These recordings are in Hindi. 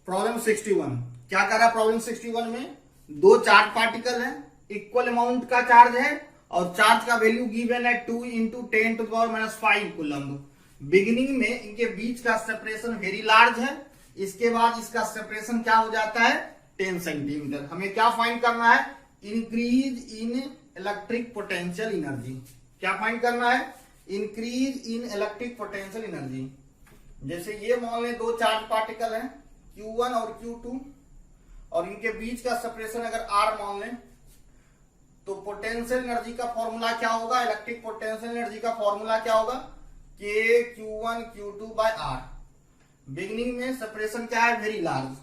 प्रॉब्लम 61 क्या कर रहा है? प्रॉब्लम 61 में दो चार्ज पार्टिकल है, इक्वल अमाउंट का चार्ज है और चार्ज का वैल्यू गिवन है 2 इंटू 10⁻⁵ कूलम्ब। बिगिनिंग में इनके बीच का सेपरेशन वेरी लार्ज है, इसके बाद इसका सेपरेशन क्या हो जाता है? 10 सेंटीमीटर। हमें क्या फाइंड करना है? Increase in electric potential energy. क्या फाइंड करना है? Increase in electric potential energy. जैसे ये मान लें दो चार्ज पार्टिकल हैं Q1 और Q2 और इनके बीच का सेपरेशन अगर R मान लें तो पोटेंशियल एनर्जी का फॉर्मूला क्या होगा? इलेक्ट्रिक पोटेंशियल एनर्जी का फॉर्मूला क्या होगा? K Q1 Q2 by R। Beginning में सेपरेशन क्या है? Very large.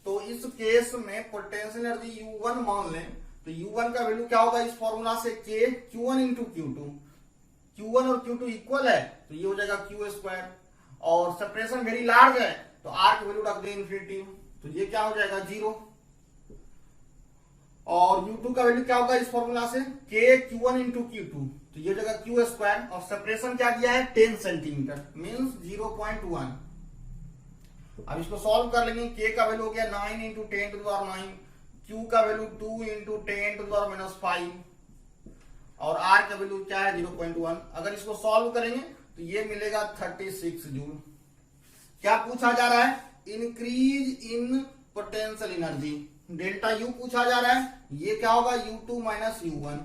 तो इस केस में पोटेंशियल एनर्जी U1 मान लें तो U1 का वैल्यू क्या होगा? इस फॉर्मूला से K Q1 into Q2। Q1 और Q2 इक्वल है तो ये हो जाएगा Q स्क्वायर, और सेपरेशन वेरी लार्ज है तो R की वैल्यू रख दें इन्फिनिटी, तो ये क्या हो जाएगा? 0। और U2 का वैल्यू क्या होगा? इस फॉर्मूला से K Q1 इंटू Q2, तो ये हो जाएगा Q स्क्वायर, और सेपरेशन क्या दिया है? 10 सेंटीमीटर मीन्स 0.1। अब इसको सॉल्व कर लेंगे। K का वैल्यू हो गया 9 इंटू 10⁻⁹, Q का वैल्यू 2 इंटू 10⁻⁵ और R का वैल्यू क्या है? 0.1। अगर इसको सॉल्व करेंगे तो ये मिलेगा 36 जूल। क्या पूछा जा रहा है? Increase in potential energy, delta U पूछा जा रहा है। ये क्या होगा? U2 माइनस U1,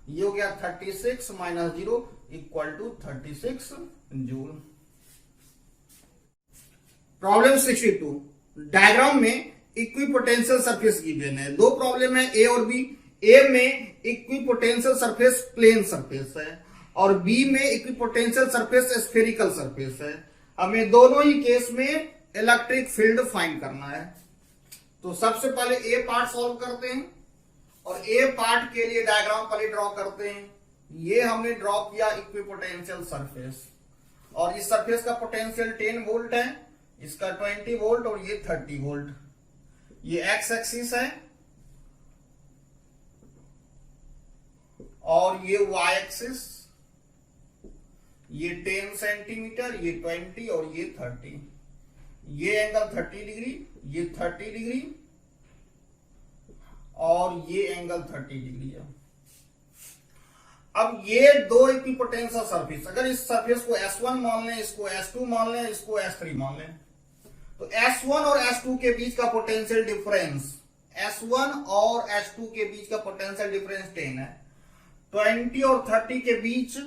ये हो गया 36 minus 0 equal to 36 joule. Problem 62 diagram में इक्विपोटेंशियल सरफेस गिवन है। दो प्रॉब्लम है ए और बी। ए में इक्विपोटेंशियल सरफेस प्लेन सरफेस है और बी में इक्विपोटेंशियल सरफेस स्फेरिकल सरफेस है। हमें दोनों ही केस में इलेक्ट्रिक फील्ड फाइंड करना है। तो सबसे पहले ए पार्ट सॉल्व करते हैं और ए पार्ट के लिए डायग्राम पहले ड्रॉ करते हैं। ये हमने ड्रॉ किया इक्विपोटेंशियल सरफेस, और इस सरफेस का पोटेंशियल 10 वोल्ट है, इसका 20 वोल्ट और ये 30 वोल्ट। ये एक्स एक्सिस है और ये वाई एक्सिस, ये 10 सेंटीमीटर, ये 20 और ये 30। ये एंगल 30 डिग्री, ये 30 डिग्री और ये एंगल 30 डिग्री है। अब ये दो इक्विपोटेंशियल सरफेस, अगर इस सरफेस को S1 मान लें, इसको S2 मान लें, इसको S3 मान लें, तो S1 और S2 के बीच का पोटेंशियल डिफरेंस, S1 और S2 के बीच का पोटेंशियल डिफरेंस 10 है। 20 और 30 के बीच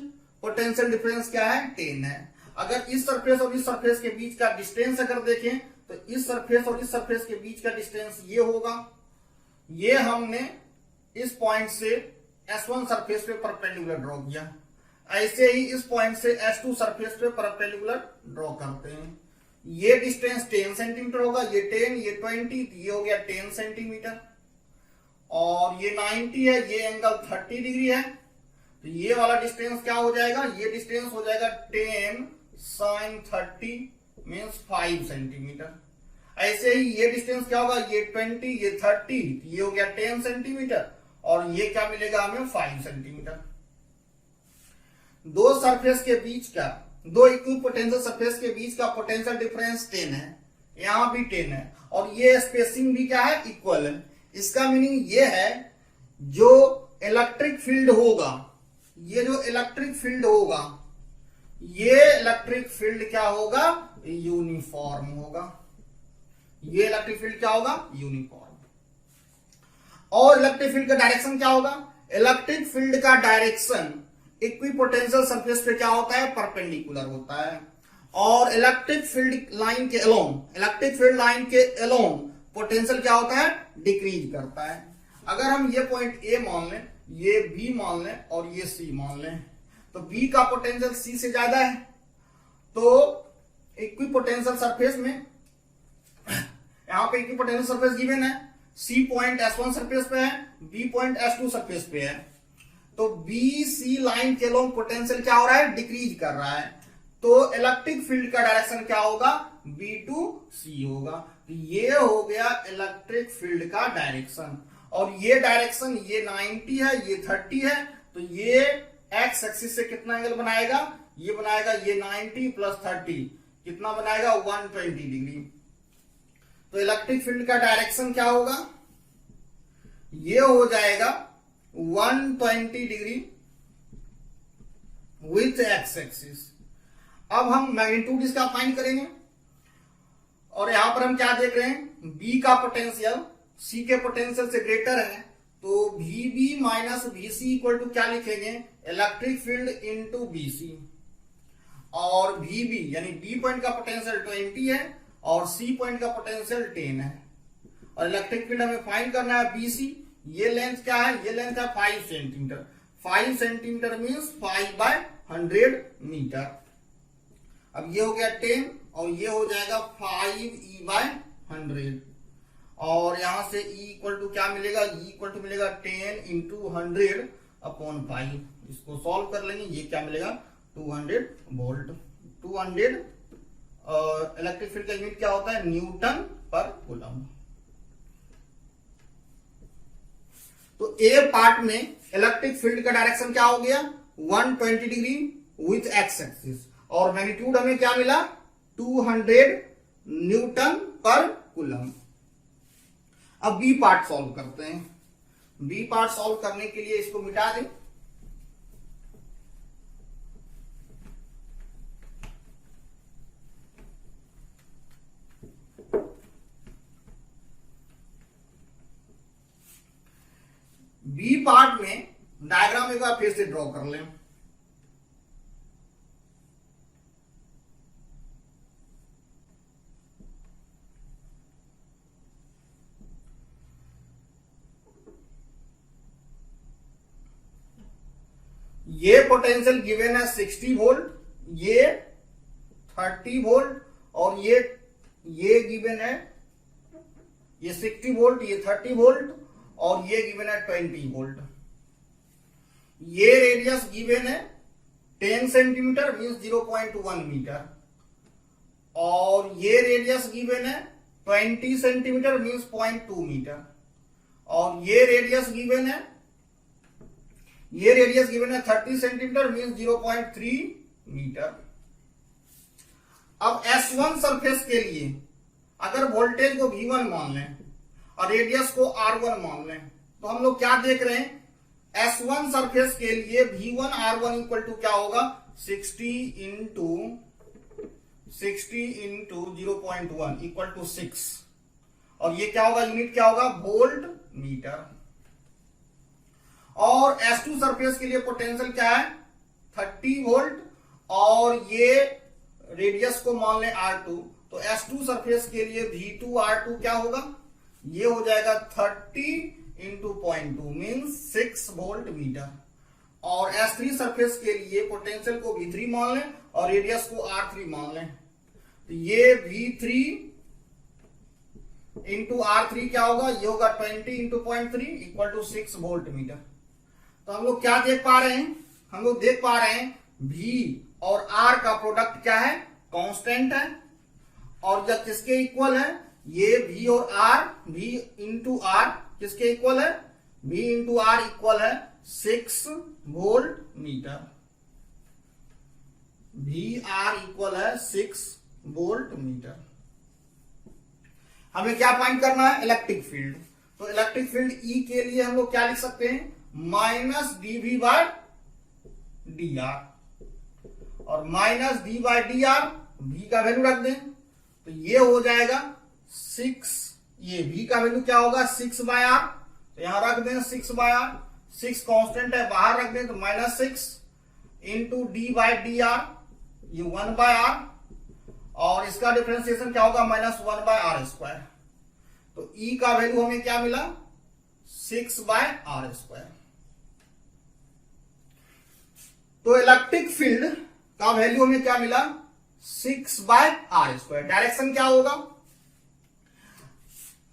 पोटेंशियल डिफरेंस क्या है? 10 है। अगर इस सरफेस और इस सरफेस के बीच का डिस्टेंस अगर देखें तो इस सरफेस और इस सरफेस के बीच का डिस्टेंस ये होगा। ये हमने इस पॉइंट से S1 सरफेस पे परपेंडिकुलर ड्रॉ किया। ऐसे ही इस पॉइंट से S2 सरफेस पे परपेंडिकुलर ड्रॉ करते हैं। ये डिस्टेंस 10 सेंटीमीटर होगा, ये 10, ये 20, ये हो गया 10 सेंटीमीटर, और ये 90 है, ये एंगल 30 डिग्री है, तो ये वाला डिस्टेंस क्या हो जाएगा? ये डिस्टेंस हो जाएगा 10 sin 30 मीन्स 5 सेंटीमीटर। ऐसे ही ये डिस्टेंस क्या होगा? ये 20, ये 30, ये हो गया 10 सेंटीमीटर और ये क्या मिलेगा हमें? 5 सेंटीमीटर। दो सरफेस के बीच का, दो इक्विपोटेंशियल सरफेस के बीच का पोटेंशियल डिफरेंस 10 है, यहां भी 10 है, और ये स्पेसिंग भी क्या है? इक्वल है। इसका मीनिंग ये है जो इलेक्ट्रिक फील्ड होगा, ये जो इलेक्ट्रिक फील्ड होगा, ये इलेक्ट्रिक फील्ड क्या होगा? यूनिफॉर्म होगा। ये इलेक्ट्रिक फील्ड क्या होगा? यूनिफॉर्म। और इलेक्ट्रिक फील्ड का डायरेक्शन क्या होगा? इलेक्ट्रिक फील्ड का डायरेक्शन इक्विपोटेंशियल सरफेस पे क्या होता है? परपेंडिकुलर होता है। और इलेक्ट्रिक फील्ड लाइन के अलोंग, इलेक्ट्रिक फील्ड लाइन के अलोंग पोटेंशियल क्या होता है? डिक्रीज करता है। अगर हम ये पॉइंट ए मान लें, ये बी मान लें और ये सी मान लें, तो बी का पोटेंशियल सी से ज्यादा है, तो इक्विपोटेंशियल सरफेस में यहां पे इक्विपोटेंशियल सरफेस गिवन है। सी पॉइंट S1 सरफेस पे है, बी पॉइंट S2 सरफेस पे है, तो बी सी लाइन के अलोंग पोटेंशियल क्या हो रहा है? डिक्रीज कर रहा है। तो इलेक्ट्रिक फील्ड का डायरेक्शन क्या होगा? B to C होगा। तो ये हो गया इलेक्ट्रिक फील्ड का डायरेक्शन, और ये डायरेक्शन ये 90 है, ये 30 है, तो ये एक्स एक्सिस से कितना एंगल बनाएगा? ये बनाएगा ये 90 प्लस 30 कितना बनाएगा? 120 डिग्री। तो इलेक्ट्रिक फील्ड का डायरेक्शन क्या होगा, ये हो जाएगा 120 डिग्री विथ एक्स एक्सिस। अब हम मैग्नीट्यूड इसका फाइंड करेंगे और यहां पर हम क्या देख रहे हैं, B का पोटेंशियल C के पोटेंशियल से ग्रेटर है, तो VB minus VC equal to क्या लिखेंगे, इलेक्ट्रिक फील्ड इंटू BC। और VB यानी B पॉइंट का पोटेंशियल 20 है और C पॉइंट का पोटेंशियल 10 है, और इलेक्ट्रिक फील्ड हमें फाइंड करना है BC। ये लेंथ क्या है, ये लेंथ है 5 सेंटीमीटर। 5 centimetre means 5/100 metre. अब ये हो गया 10 और ये हो जाएगा 5E/100, और यहां से E इक्वल टू क्या मिलेगा, E इक्वल टू मिलेगा 10 इंटू 100/5। इसको सॉल्व कर लेंगे, ये क्या मिलेगा 200 वोल्ट। 200 इलेक्ट्रिक फील्ड का यूनिट क्या होता है, न्यूटन पर कूलम। तो ए पार्ट में इलेक्ट्रिक फील्ड का डायरेक्शन क्या हो गया, 120 डिग्री विथ एक्स एक्सिस, और मैग्नीट्यूड हमें क्या मिला 200 न्यूटन पर कूलम। अब बी पार्ट सॉल्व करते हैं। बी पार्ट सॉल्व करने के लिए इसको मिटा दें। बी पार्ट में डायग्राम एक बार फिर से ड्रॉ कर लें। ये पोटेंशियल गिवन है 60 वोल्ट, ये 30 वोल्ट, और ये गिवन है, ये 60 वोल्ट, ये 30 वोल्ट, और ये गिवन है 20 वोल्ट। ये रेडियस गिवन है 10 सेंटीमीटर मीन्स 0.1 मीटर, और ये रेडियस गिवन है 20 सेंटीमीटर मीन्स 0.2 मीटर, और ये रेडियस गिवन है 30 सेंटीमीटर मीन्स 0.3 मीटर। अब S1 सरफेस के लिए अगर वोल्टेज को V1 मान लें और रेडियस को R1 मान लें, तो हम लोग क्या देख रहे हैं, S1 सरफेस के लिए V1 R1 इक्वल टू क्या होगा, 60 इंटू 0.1 इक्वल टू 6, और ये क्या होगा, यूनिट क्या होगा, वोल्ट मीटर। और S2 सरफेस के लिए पोटेंशियल क्या है 30 वोल्ट, और ये रेडियस को मान लें R2, तो S2 सरफेस के लिए V2 R2 क्या होगा, ये हो जाएगा 30 इंटू 0.2 मीन्स 6 वोल्ट मीटर। और S3 सरफेस के लिए पोटेंशियल को V3 मान लें और रेडियस को R3 मान लें, तो ये V3 इंटू R3 क्या होगा, ये होगा 20 into 0.3 equal to 6 volt metre. तो हम लोग क्या देख पा रहे हैं, हम लोग देख पा रहे हैं V और R का प्रोडक्ट क्या है, कांस्टेंट है, और जब किसके इक्वल है, ये V और R, V इंटू R किसके इक्वल है, V इंटू R इक्वल है 6 वोल्ट मीटर। VR इक्वल है 6 वोल्ट मीटर। हमें क्या फाइंड करना है, इलेक्ट्रिक फील्ड। तो इलेक्ट्रिक फील्ड E के लिए हम लोग क्या लिख सकते हैं, माइनस dV/dr, और माइनस d/dr, V का वैल्यू रख दें तो ये हो जाएगा 6, ये V का वैल्यू क्या होगा 6/r, तो यहां रख दें 6/r, 6 कांस्टेंट है बाहर रख दें तो -6 इंटू d/dr, ये 1/r, और इसका डिफरेंशिएशन क्या होगा -1/r²। तो E का वैल्यू हमें क्या मिला 6/r²। तो इलेक्ट्रिक फील्ड का वैल्यू हमें क्या मिला 6/r²। डायरेक्शन क्या होगा,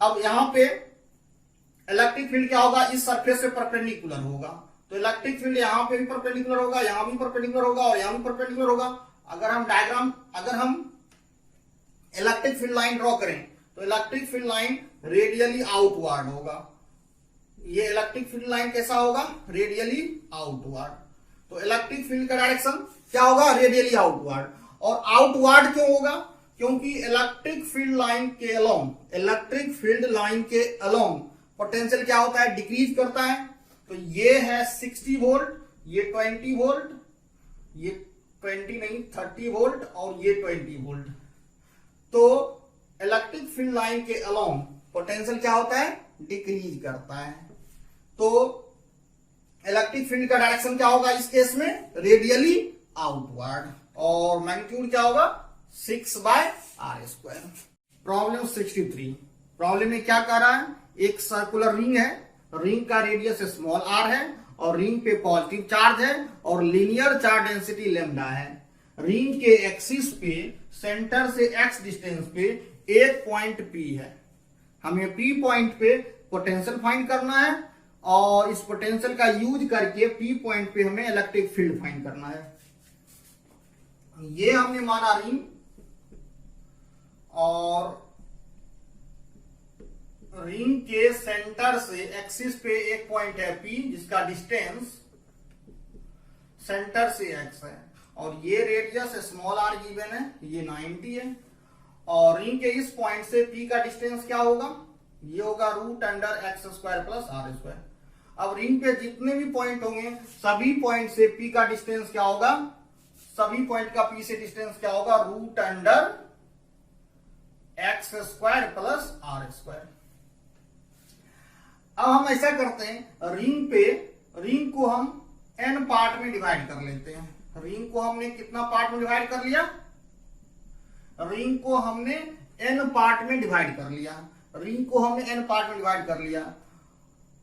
अब यहां पे इलेक्ट्रिक फील्ड क्या होगा, इस सरफेस पे परपेंडिकुलर होगा, तो इलेक्ट्रिक फील्ड यहां पे भी परपेंडिकुलर होगा, यहां भी परपेंडिकुलर होगा, और यहां भी परपेंडिकुलर होगा। अगर हम इलेक्ट्रिक फील्ड लाइन ड्रॉ करें तो electric field line radially outward होगा। ये इलेक्ट्रिक फील्ड लाइन कैसा होगा, रेडियली आउटवर्ड। तो इलेक्ट्रिक फील्ड का डायरेक्शन क्या होगा, रेडियली आउटवर्ड। और आउटवर्ड क्यों होगा, क्योंकि इलेक्ट्रिक फील्ड लाइन के अलोंग पोटेंशियल क्या होता है, डिक्रीज करता है। तो ये है 60 वोल्ट, ये 20 वोल्ट, ये 20 नहीं 30 वोल्ट और ये 20 वोल्ट। तो इलेक्ट्रिक फील्ड लाइन के अलोंग पोटेंशियल क्या होता है, डिक्रीज करता है। तो इलेक्ट्रिक फील्ड का डायरेक्शन क्या होगा इस केस में, रेडियली आउटवर्ड, और मैग्नीट्यूड क्या होगा 6/r²। प्रॉब्लम 63। प्रॉब्लम में क्या कर रहा है, एक सर्कुलर रिंग है, रिंग का रेडियस स्मॉल r है और रिंग पे पॉजिटिव चार्ज है और लीनियर चार्ज डेंसिटी लैम्डा है। रिंग के एक्सिस पे सेंटर से x डिस्टेंस पे एक पॉइंट P है। हमें P पॉइंट पे पोटेंशियल फाइंड करना है और इस पोटेंशियल का यूज करके P पॉइंट पे हमें इलेक्ट्रिक फील्ड फाइंड करना है। ये हमने माना रिंग, और रिंग के सेंटर से एक्सिस पे एक पॉइंट है P जिसका डिस्टेंस सेंटर से x है और ये रेडियस स्मॉल r गिवन है, ये 90 है। और रिंग के इस पॉइंट से P का डिस्टेंस क्या होगा, ये होगा √x² + r²। अब रिंग पे जितने भी पॉइंट होंगे सभी पॉइंट से P का डिस्टेंस क्या होगा, सभी पॉइंट का P से डिस्टेंस क्या होगा, √x² + r²। अब हम ऐसा करते हैं, रिंग को हम n पार्ट में डिवाइड कर लेते हैं। रिंग को हमने कितना पार्ट में डिवाइड कर लिया, रिंग को हमने n पार्ट में डिवाइड कर लिया। रिंग को हमने n पार्ट में डिवाइड कर लिया।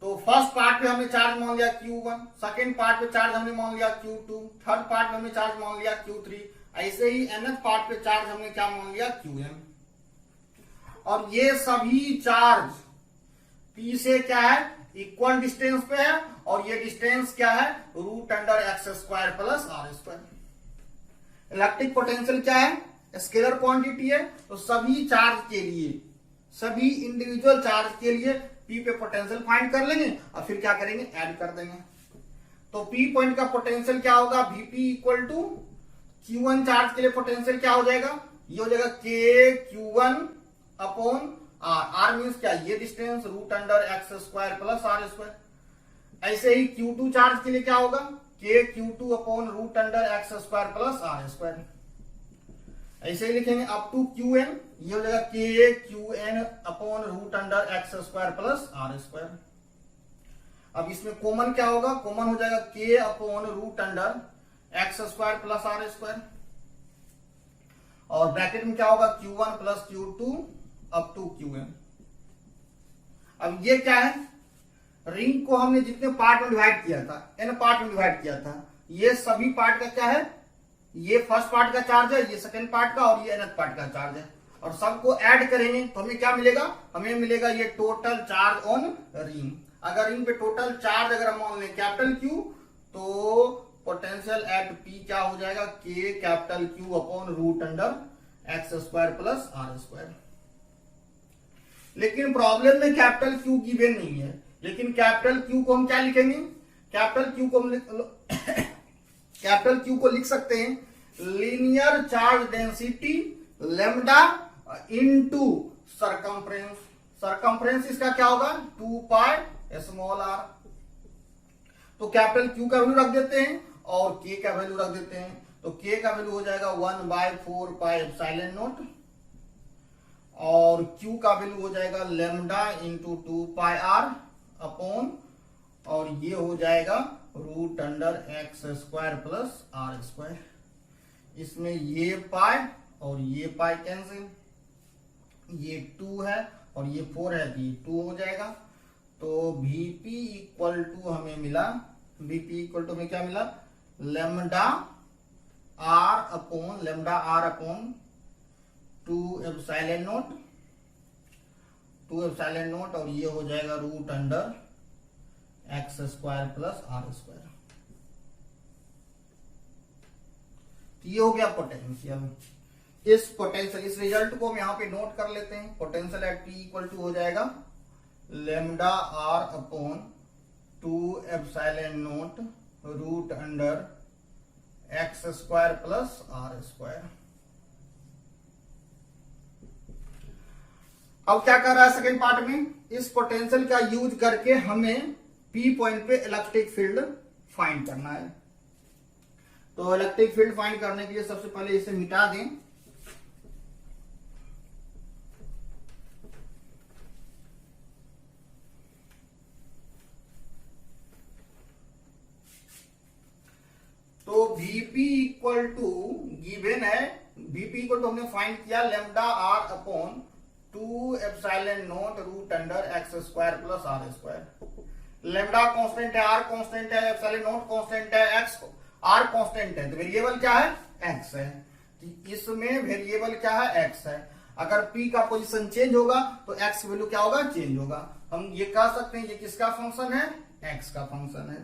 तो फर्स्ट पार्ट पे हमने चार्ज मान लिया Q1, सेकंड पार्ट पे चार्ज हमने मान लिया Q2, थर्ड पार्ट में हमने चार्ज मान लिया Q3, ऐसे ही nth पार्ट पे चार्ज हमने क्या मान लिया Qn। और ये सभी चार्ज P से क्या है, इक्वल डिस्टेंस पे है और ये डिस्टेंस क्या है, √x² + r²। इलेक्ट्रिक पोटेंशियल क्या है, स्केलर क्वांटिटी है। तो सभी चार्ज के लिए, सभी इंडिविजुअल चार्ज के लिए P पे पोटेंशियल फाइंड कर लेंगे और फिर क्या करेंगे, ऐड कर देंगे। तो P पॉइंट का पोटेंशियल क्या होगा, Vp = Q1 चार्ज के लिए पोटेंशियल क्या हो जाएगा, ये हो जाएगा KQ1/r। r मीन्स क्या, ये डिस्टेंस √x² + r²। ऐसे ही Q2 चार्ज के लिए क्या होगा, KQ2/√x² + r²। ऐसे ही लिखेंगे अप टू Qn, ये हो जाएगा KQn/√x² + r²। अब इसमें कॉमन क्या होगा, कॉमन हो जाएगा K/√x² + r²। और ब्रैकेट में क्या होगा, Q1 + Q2 up to Qn। अब ये क्या है, रिंग को हमने जितने पार्ट में डिवाइड किया था, n पार्ट में डिवाइड किया था, ये सभी पार्ट का क्या है, ये फर्स्ट पार्ट का चार्ज है, ये सेकंड पार्ट का और ये nth पार्ट का चार्ज है। और सबको ऐड करेंगे तो हमें क्या मिलेगा, हमें मिलेगा ये टोटल चार्ज ऑन रिंग। अगर रिंग पे टोटल चार्ज अगर हम मान लें कैपिटल Q, तो पोटेंशियल एट P क्या हो जाएगा, K/√x² + r²। लेकिन प्रॉब्लम में कैपिटल Q गिवन नहीं है, लेकिन कैपिटल Q को हम क्या लिखेंगे, कैपिटल Q को लिख सकते हैं linear charge density lambda into circumference. Circumference इसका क्या होगा, 2πr। तो कैपिटल Q का वैल्यू रख देते हैं और K का वैल्यू रख देते हैं। तो K का वैल्यू हो जाएगा 1/4πε0 और Q का वैल्यू हो जाएगा लैम्डा इंटू 2πr अपॉन, और ये हो जाएगा √x² + r²। इसमें ये पाई और ये पाई कैंसिल, ये 2 है और ये 4 है, ये 2 हो जाएगा। तो Vp = हमें मिला, Vp = हमें क्या मिला, लैम्डा r अपॉन 2ε0 और ये हो जाएगा √x² + r²। ये हो गया पोटेंशियल। इस रिजल्ट को हम यहाँ पे नोट कर लेते हैं। पोटेंशियल एट P = हो जाएगा lambda r upon 2ε0 √x² + r²। अब क्या कर रहा है सेकंड पार्ट में, इस पोटेंशियल का यूज करके हमें पी पॉइंट पे इलेक्ट्रिक फील्ड फाइंड करना है। तो इलेक्ट्रिक फील्ड फाइंड करने के लिए सबसे पहले इसे मिटा दें। तो Vp इक्वल टू गिवन है, Vp इक्वल टू हमने फाइंड किया lambda r upon 2 epsilon naught root under x square plus r square. Lambda constant है, आर कांस्टेंट है, एप्सिलॉन नॉट कांस्टेंट है, एक्स आर कांस्टेंट है, तो वेरिएबल क्या है, एक्स है। इसमें वेरिएबल क्या है, एक्स है। अगर p का पोजीशन चेंज होगा तो x वैल्यू क्या होगा, चेंज होगा। हम ये कह सकते हैं ये किसका फंक्शन है, x का फंक्शन है।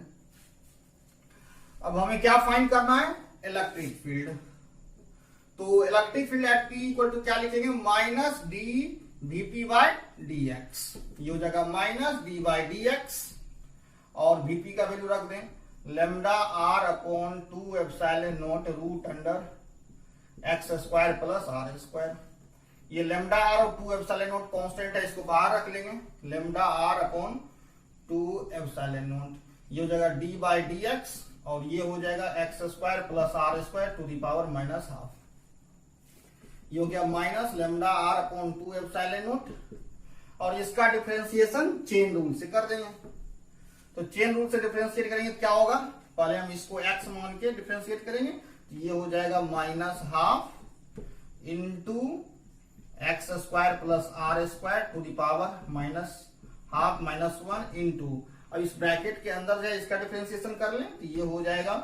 अब हमें क्या फाइंड करना है, इलेक्ट्रिक फील्ड। तो electric field at p equal to क्या लिखेंगे, minus d vp by dx। ये हो जाएगा माइनस d बाय dx और vp का वैल्यू रख दें lambda r upon 2 epsilon naught root under x square plus r square. ये लेमडा आर और 2 एप्सिलॉन नॉट कांस्टेंट है, इसको बाहर रख लेंगे। Lambda r upon 2 epsilon naught, ये हो जाएगा d बाय dx और ये हो जाएगा x square plus r square to the power minus half. ये हो गया minus lambda r upon 2 epsilon naught और इसका डिफरेंशिएशन चेन रूल से कर देंगे। तो चेन रूल से डिफरेंशिएट करेंगे क्या होगा, पहले हम इसको x मान के डिफरेंशिएट करेंगे। ये हो जाएगा minus half into x square plus r square to the power minus half minus 1 into, अब इस ब्रैकेट के अंदर जो इसका डिफरेंशिएशन कर लें तो ये हो जाएगा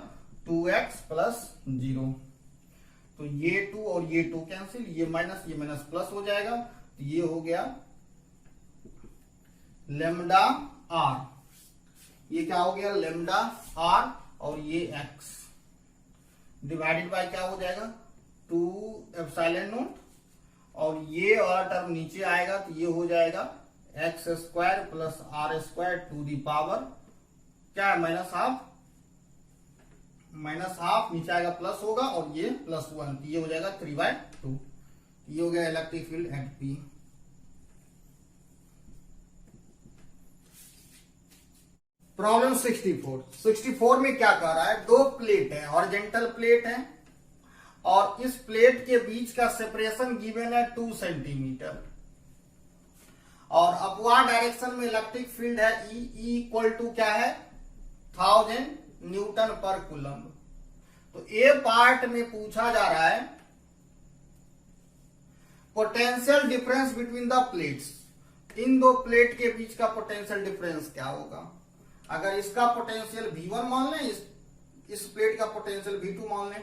2x प्लस 0। तो ये 2 और ये 2 कैंसिल, ये माइनस प्लस हो जाएगा। तो ये हो गया लेमडा आर, ये क्या हो गया लेमडा आर और ये x डिवाइडेड बाय क्या हो जाएगा 2 एप्सिलॉन नॉट और ये वाला टर्म नीचे आएगा तो ये हो जाएगा x square plus r square to the power क्या है माइनस हाफ नीचे आएगा प्लस होगा और ये प्लस 1, ये हो जाएगा 3/2। ये हो गया electric field eight P. Problem 64 में क्या कर रहा है, दो प्लेट है, हॉरिजॉन्टल प्लेट है और इस प्लेट के बीच का सेपरेशन गिवन है 2 सेंटीमीटर और अपवार्ड डायरेक्शन में इलेक्ट्रिक फील्ड है E इक्वल टू क्या है 1000 न्यूटन पर कूलम्ब। तो ए पार्ट में पूछा जा रहा है potential difference between the plates, इन दो प्लेट के बीच का पोटेंशियल डिफरेंस क्या होगा। अगर इसका पोटेंशियल V1 मान लें, इस प्लेट का पोटेंशियल V2 मान लें,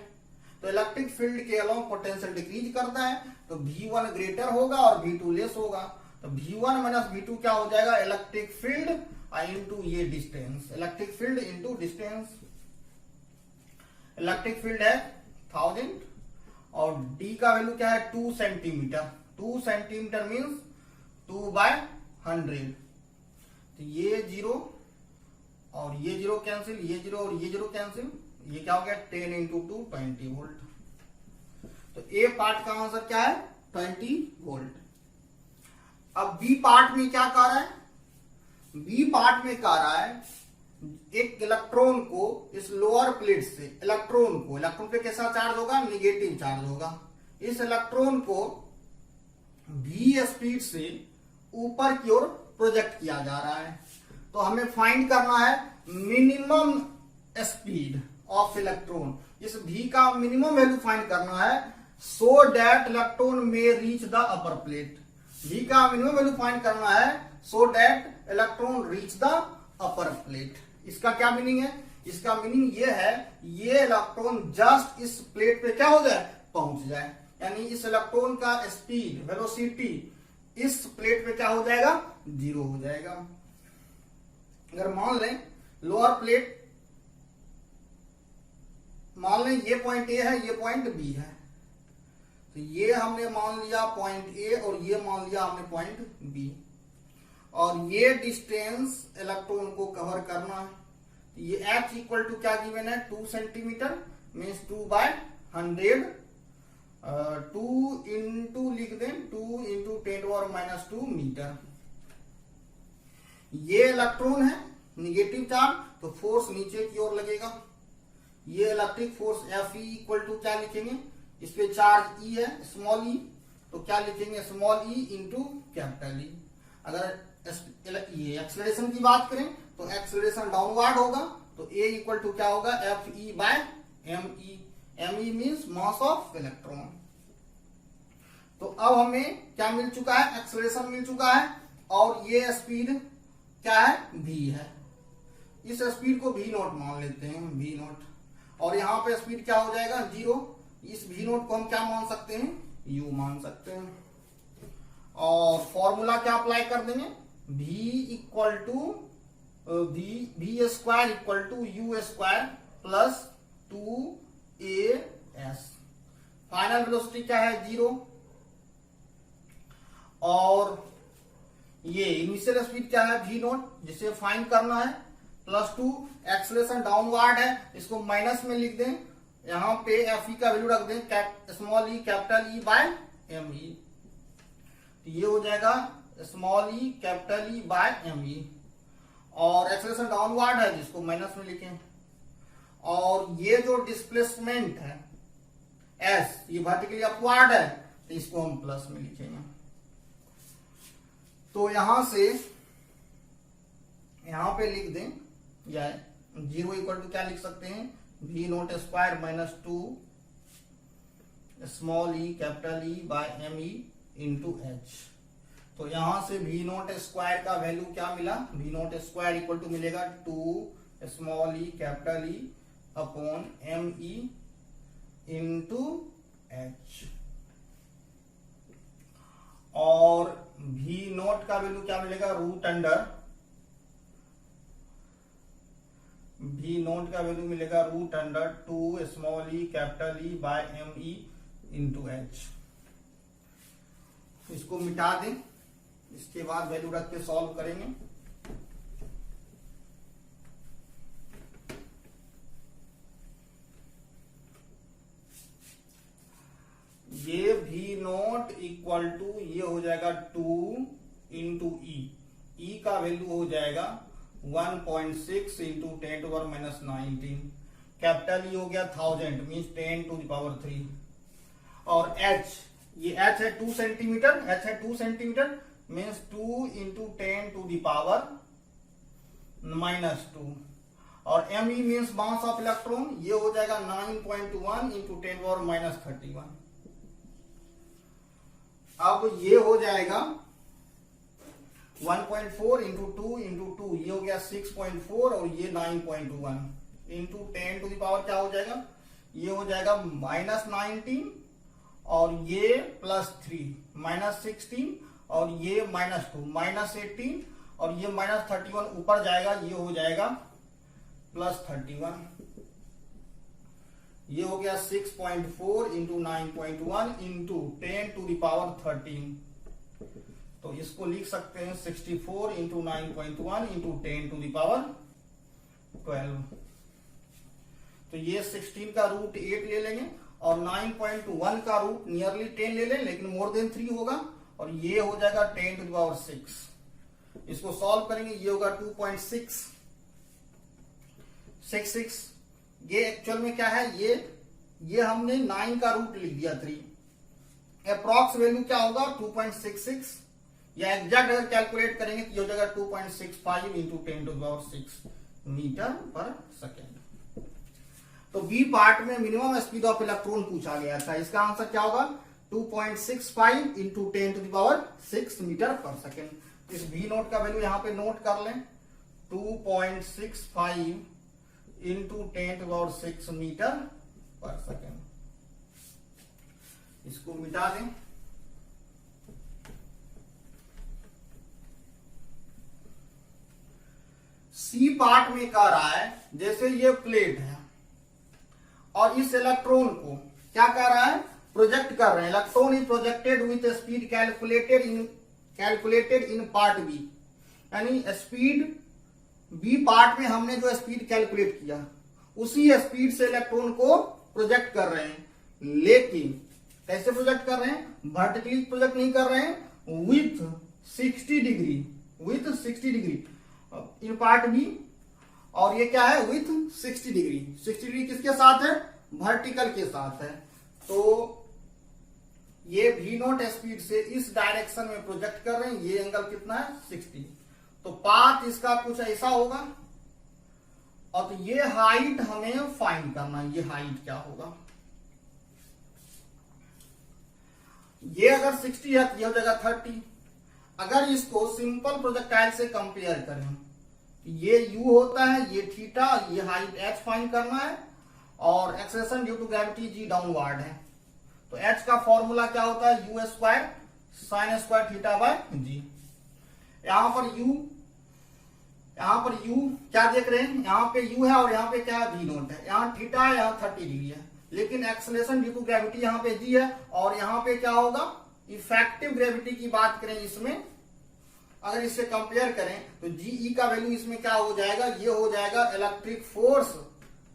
तो इलेक्ट्रिक फील्ड के अलोंग पोटेंशियल डिक्रीज करता है तो V1 ग्रेटर होगा और V2 लेस होगा। तो V1 माइनस V2 क्या हो जाएगा, इलेक्ट्रिक फील्ड इंटू ये distance, electric field into distance. Electric field है 1000 और D का वैल्यू क्या है 2 सेंटीमीटर। 2 centimetre means 2/100। तो ये 0 और ये 0 कैंसिल, ये 0 और ये 0 कैंसिल, ये क्या हो गया 10 इंटू 2 20 वोल्ट। तो ए पार्ट का आंसर क्या है 20 वोल्ट। अब बी पार्ट में क्या कह रहा है, बी पार्ट में कह रहा है एक इलेक्ट्रॉन को इस लोअर प्लेट से, इलेक्ट्रॉन पे कैसा चार्ज होगा, निगेटिव चार्ज होगा। इस इलेक्ट्रॉन को v स्पीड से ऊपर की ओर प्रोजेक्ट किया जा रहा है। तो हमें फाइंड करना है मिनिमम स्पीड ऑफ इलेक्ट्रॉन, इस v का मिनिमम वैल्यू फाइंड करना है सो दैट इलेक्ट्रॉन में reach the upper plate. v का मिनिमम वैल्यू फाइंड करना है so that electron reach the upper plate. इसका क्या मीनिंग है, इसका मीनिंग ये है ये इलेक्ट्रॉन जस्ट इस प्लेट पे क्या हो जाए, पहुंच जाए, यानी इस इलेक्ट्रॉन का स्पीड वेलोसिटी इस प्लेट पे क्या हो जाएगा, 0 हो जाएगा। अगर मान लें लोअर प्लेट, मान लें ये पॉइंट ए है, ये पॉइंट बी है, तो ये हमने मान लिया पॉइंट ए और ये मान लिया हमने पॉइंट बी और ये डिस्टेंस इलेक्ट्रॉन को कवर करना है। तो ये h इक्वल टू क्या गिवन है 2 सेंटीमीटर मीन्स 2/100 2 इंटू लिख दें 2 इंटू 10⁻² मीटर। ये इलेक्ट्रॉन है निगेटिव चार्ज, तो फोर्स नीचे की ओर लगेगा। ये electric force Fe equal to क्या लिखेंगे, इस पे चार्ज E है स्मॉल e, तो क्या लिखेंगे small e into capital E। अगर ये एक्सेलरेशन की बात करें तो एक्सेलरेशन डाउनवर्ड होगा, तो A इक्वल टू क्या होगा Fe/me। me means mass of electron. तो अब हमें क्या मिल चुका है, एक्सेलरेशन मिल चुका है, और ये स्पीड क्या है v है। इस स्पीड को v0 मान लेते हैं, v0, और यहाँ पे स्पीड क्या हो जाएगा 0। इस v0 को हम क्या मान सकते हैं, u मान सकते हैं। और फॉर्मूला क्या अप्लाई कर देंगे, v equal to v square equal to u square plus 2as। Final velocity क्या है 0, और ये इनिशियल स्पीड क्या है v0 जिसे फाइंड करना है, +2। एक्सेलरेशन डाउनवर्ड है, इसको माइनस में लिख दें, यहाँ पे Fe का वैल्यू रख दें स्मॉल e कैपिटल E/me। तो ये हो जाएगा स्मॉल e कैपिटल E/me, और एक्सेलरेशन डाउनवर्ड है जिसको माइनस में लिखें। और ये जो डिस्प्लेसमेंट है s, ये वर्टिकली अपवर्ड है, तो इसको हम प्लस में लिखेंगे। तो यहां से यहां पे लिख दें, या 0 इक्वल टू क्या लिख सकते हैं v0 square minus 2 small e capital E/me into h। तो यहां से v0 स्क्वायर का वैल्यू क्या मिला, v0 स्क्वायर इक्वल टू मिलेगा 2 small e capital E upon me into h। और v0 का वैल्यू क्या मिलेगा, v0 का वैल्यू मिलेगा √2 small e capital E/me into h। इसको मिटा दें, इसके बाद वैल्यू रख के सॉल्व करेंगे। ये v0 इक्वल टू ये हो जाएगा 2 इंटू E का वैल्यू हो जाएगा 1.6 इंटू 10⁻19। कैपिटल E हो गया 1000 मीन्स 10⁻3। और h, ये h है 2 सेंटीमीटर, h है 2 सेंटीमीटर मीन्स 2 इंटू 10⁻2। और me means mass of electron, ये हो जाएगा 9.1 इंटू 10⁻31। अब ये हो जाएगा 1.4 इंटू 2 इंटू 2, ये हो गया 6.4, और ये 9.1 इंटू 10⁻, क्या हो जाएगा, ये हो जाएगा -19, और ये +3 -16, और ये -2 -18, और ये -31 ऊपर जाएगा, ये हो जाएगा +31। ये हो गया 6.4 इंटू 9.1 इंटू 10⁻13। तो इसको लिख सकते हैं 64 इंटू 9.1 इंटू 10⁻12। तो ये 16 का √8 ले लेंगे, और 9.1 का रूट नियरली 10 ले लें, लेकिन मोर देन 3 होगा, और ये हो जाएगा 10⁻6। इसको सॉल्व करेंगे, ये होगा 2.666। ये एक्चुअल में क्या है, ये हमने 9 का रूट लिख दिया 3। अप्रॉक्स वैल्यू क्या होगा 2.66, या एग्जैक्ट अगर कैलकुलेट करेंगे तो ये हो जाएगा 2.65 इंटू 10⁻6 मीटर पर सेकेंड। तो बी पार्ट में मिनिमम स्पीड ऑफ इलेक्ट्रॉन पूछा गया था, इसका आंसर क्या होगा 2.65 इंटू 10⁻6 मीटर पर सेकेंड। इस v0 का वैल्यू यहां पे नोट कर लें, 2.65 इंटू 10⁻6 मीटर पर सेकेंड। इसको मिटा दें। सी पार्ट में कह रहा है जैसे ये प्लेट है और इस इलेक्ट्रॉन को क्या कर रहा है, प्रोजेक्ट कर रहे हैं। Electron is projected with speed calculated in part B, यानी स्पीड बी पार्ट में हमने जो स्पीड कैलकुलेट किया उसी स्पीड से इलेक्ट्रॉन को प्रोजेक्ट कर रहे हैं। लेकिन कैसे प्रोजेक्ट कर रहे हैं, वर्टिकली प्रोजेक्ट नहीं कर रहे हैं, with 60 degree, with 60 degree in part B, और ये क्या है विथ 60 डिग्री। 60 डिग्री किसके साथ है, वर्टिकल के साथ है। तो ये v नॉट स्पीड से इस डायरेक्शन में प्रोजेक्ट कर रहे हैं, ये एंगल कितना है 60। तो पाथ इसका कुछ ऐसा होगा, और तो ये हाइट हमें फाइंड करना है, ये हाइट क्या होगा। ये अगर 60 है तो ये हो जाएगा 30। अगर इसको सिंपल प्रोजेक्टाइल से कंपेयर करें, ये u होता है, ये थीटा, ये हाइट h फाइंड करना है, और acceleration due to gravity g downward है। तो h का फॉर्मूला क्या होता है, u square sine square theta by g। यहां पर u क्या देख रहे हैं, यहां पे u है और यहां पे क्या v नोट है, यहां थीटा है, यहां 30 डिग्री है, लेकिन एक्सेलरेशन ड्यू टू ग्रेविटी यहां पे g है, और यहां पे क्या होगा, इफेक्टिव ग्रेविटी की बात करें इसमें, अगर इससे कंपेयर करें तो जीई का वैल्यू इसमें क्या हो जाएगा, ये हो जाएगा electric force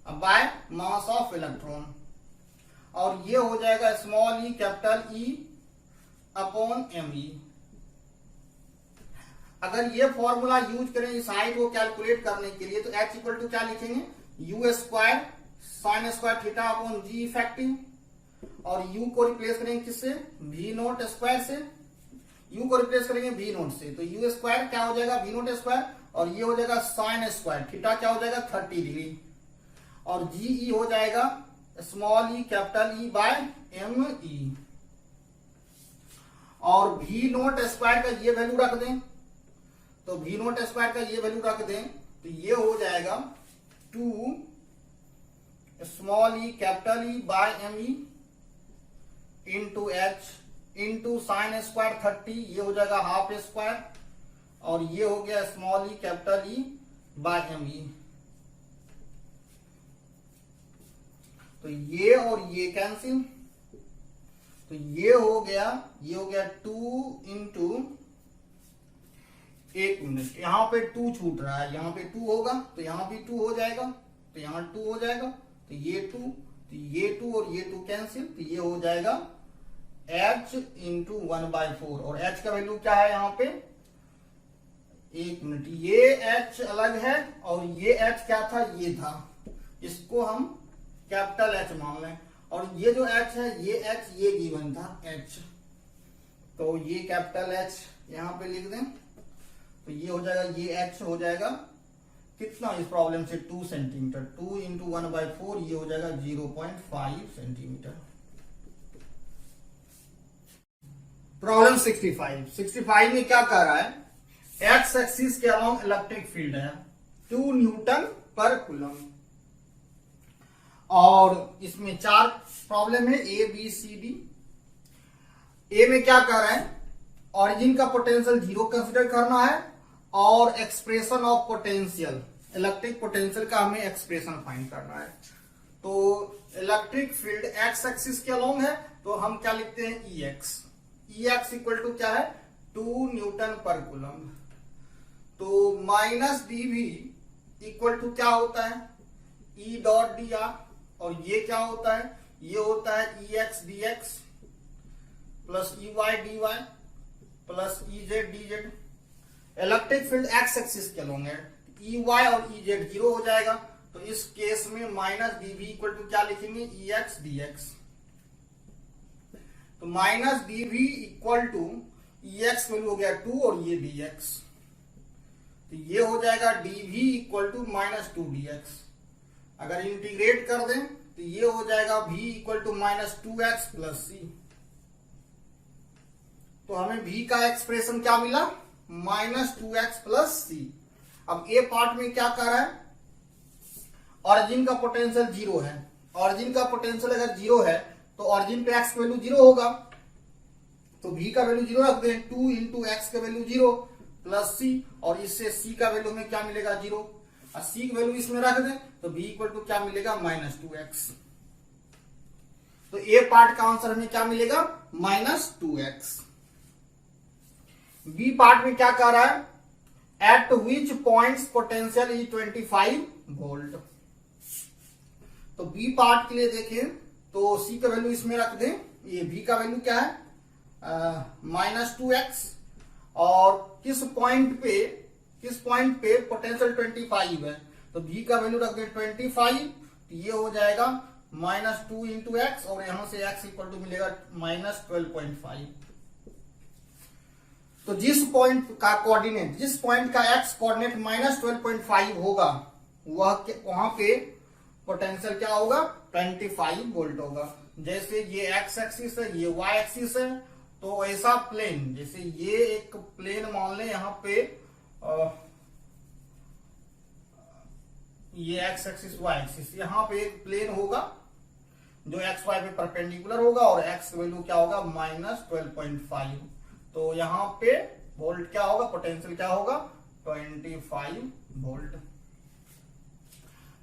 by mass of electron, और ये हो जाएगा small e capital E upon m e. अगर ये फॉर्मूला यूज करें इस हाइट को कैलकुलेट करने के लिए, तो h इक्वल टू क्या लिखेंगे, u square sine square theta upon G effective, और u को रिप्लेस करेंगे किससे, v नोट स्क्वायर से, u को रिप्लेस करेंगे v नोट से, तो u स्क्वायर क्या हो जाएगा v नोट स्क्वायर, और ये हो जाएगा साइन स्क्वायर थीटा क्या हो जाएगा 30 डिग्री, और जीई हो जाएगा small e capital E by m e, और v नोट स्क्वायर का ये वैल्यू रख दें, तो v नोट स्क्वायर का ये वैल्यू रख दें, तो ये हो जाएगा 2 small e capital E by m e into h into sine square 30, ये हो जाएगा हाफ स्क्वायर, और ये हो गया small e capital E by m e. तो ये और ये कैंसिल, तो ये हो गया 2 इंटू, एक मिनट, यहां पे 2 छूट रहा है, यहां पे 2 होगा तो यहां भी 2 हो जाएगा, तो यहां 2 हो जाएगा, तो ये 2, तो ये 2 और ये 2 कैंसिल, तो ये हो जाएगा h इंटू 1/4, और h का वैल्यू क्या है यहाँ पे, एक मिनट, ये h अलग है और ये h क्या था, ये था, इसको हम कैपिटल H मान लें, और ये जो h है ये h ये गिवन था h, तो ये कैपिटल H यहाँ पे लिख दें, तो ये हो जाएगा, ये h हो जाएगा कितना इस प्रॉब्लम से 2 सेंटीमीटर, 2 इंटू 1/4, ये हो जाएगा 0.5 सेंटीमीटर। प्रॉब्लम 65 में क्या कह रहा है, एक्स एक्सिस के अलोंग इलेक्ट्रिक फील्ड है 2 न्यूटन पर कूलम, और इसमें 4 प्रॉब्लम है ए बी सी डी। ए में क्या कह रहा है, ऑरिजिन का पोटेंशियल 0 कंसीडर करना है, और expression of potential, electric potential का हमें एक्सप्रेशन फाइंड करना है। तो इलेक्ट्रिक फील्ड एक्स एक्सिस के अलोंग है, तो हम क्या लिखते हैं ई एक्स इक्वल टू क्या है 2 न्यूटन पर कूलम, तो माइनस डीवी इक्वल टू क्या होता है ई डॉट डी आर, और ये क्या होता है, ये होता है E x D X plus E Y D Y plus E Z D Z. Electric field X axis के अलोंग है, ई वाई और ई जेड 0 हो जाएगा, तो इस केस में माइनस डीवी इक्वल टू क्या लिखेंगे ई एक्स डी एक्स, तो minus d v equal to E x value हो गया 2 और ये डी एक्स, तो ये हो जाएगा D V equal to minus 2 D X. अगर इंटीग्रेट कर दें तो ये हो जाएगा v equal to minus 2x plus C, तो हमें v का एक्सप्रेशन क्या मिला माइनस 2x प्लस सी। अब ए पार्ट में क्या कर रहा है, ऑरिजिन का पोटेंशियल 0 है, ऑरिजिन का पोटेंशियल अगर 0 है तो ऑरिजिन पे x का वैल्यू 0 होगा, तो v का वैल्यू 0 रख दें, 2 इंटू एक्स का वैल्यू 0 प्लस सी, और इससे c का वैल्यू में क्या मिलेगा 0, और c की वैल्यू इसमें रख दें तो v इक्वल टू क्या मिलेगा माइनस 2x। तो ए पार्ट का आंसर हमें क्या मिलेगा माइनस 2x। बी पार्ट में क्या कह रहा है, eight which points potential is 25 volt. तो बी पार्ट के लिए देखें तो सी का वैल्यू इसमें रख दें ये v का वैल्यू क्या है -2x, और किस पॉइंट पे पोटेंशियल 25 है, तो v का वैल्यू रख दें 25, तो ये हो जाएगा -2 इंटू एक्स, और यहां से x इक्वल टू मिलेगा -12.5। तो जिस पॉइंट का x कोऑर्डिनेट -12.5 होगा, वहां पे पोटेंशियल क्या होगा 25 वोल्ट होगा। जैसे ये x एक्सिस है, ये y एक्सिस है, तो ऐसा प्लेन, जैसे ये एक प्लेन मान लें, यहाँ पे ये x एक्सिस y एक्सिस, यहाँ पे एक प्लेन होगा जो x y पे परपेंडिकुलर होगा, और x वैल्यू क्या होगा -12.5। तो यहाँ पे वोल्ट क्या होगा, पोटेंशियल क्या होगा 25 वोल्ट।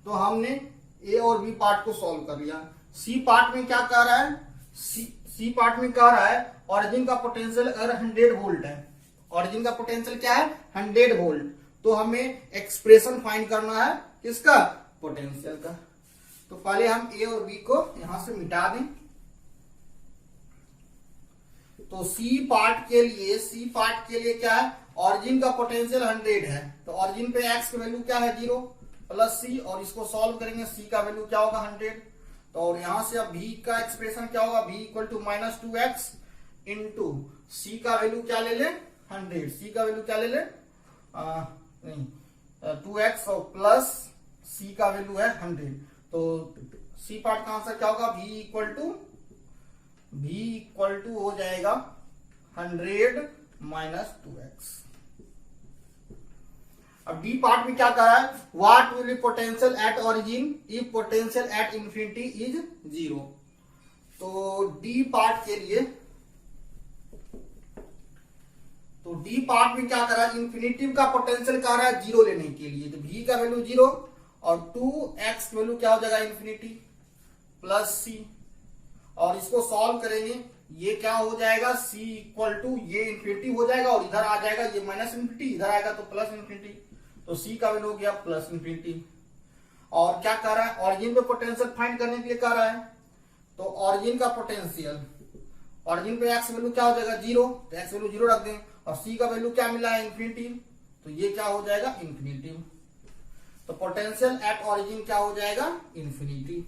तो हमने ए और बी पार्ट को सॉल्व कर लिया। सी पार्ट में क्या कह रहा है, सी पार्ट में कह रहा है ऑरिजिन का पोटेंशियल अगर 100 वोल्ट है, ऑरिजिन का पोटेंशियल क्या है 100 वोल्ट, तो हमें एक्सप्रेशन फाइंड करना है किसका, पोटेंशियल का। तो पहले हम ए और बी को यहां से मिटा दें। तो सी पार्ट के लिए क्या है, ऑरिजिन का पोटेंशियल 100 है, तो ऑरिजिन पे एक्स की वैल्यू क्या है 0 प्लस सी, और इसको सॉल्व करेंगे, सी का वैल्यू क्या होगा 100, तो और यहां से अब v का एक्सप्रेशन क्या होगा, v equal to -2x into C का वैल्यू क्या ले ले 100, सी का वैल्यू क्या ले ले 2x, और प्लस सी का वैल्यू है 100। तो सी पार्ट का आंसर क्या होगा, v इक्वल टू हो जाएगा 100 -2x। अब डी पार्ट में क्या कह रहा है, what will be potential at origin if potential at infinity is 0। तो डी पार्ट में क्या कर रहा है, इंफिनिटी का पोटेंशियल कह रहा है 0 लेने के लिए, तो v का वैल्यू 0 और 2x की वैल्यू क्या हो जाएगा इंफिनिटी प्लस c, और इसको सॉल्व करेंगे, ये क्या हो जाएगा c इक्वल टू, ये इंफिनिटी हो जाएगा और इधर आ जाएगा ये माइनस इंफिनिटी, इधर आएगा तो प्लस इंफिनिटी, तो c का वैल्यू हो गया प्लस इंफिनिटी। और क्या कह रहा है, ऑरिजिन पे पोटेंशियल फाइंड करने के लिए कह रहा है, तो ऑरिजिन का पोटेंशियल, ऑरिजिन पे x वैल्यू क्या हो जाएगा 0, तो x वैल्यू 0 रख दें, और c का वैल्यू क्या मिला है इंफिनिटी, तो ये क्या हो जाएगा इंफिनिटी। तो पोटेंशियल एट ऑरिजिन क्या हो जाएगा इंफिनिटी।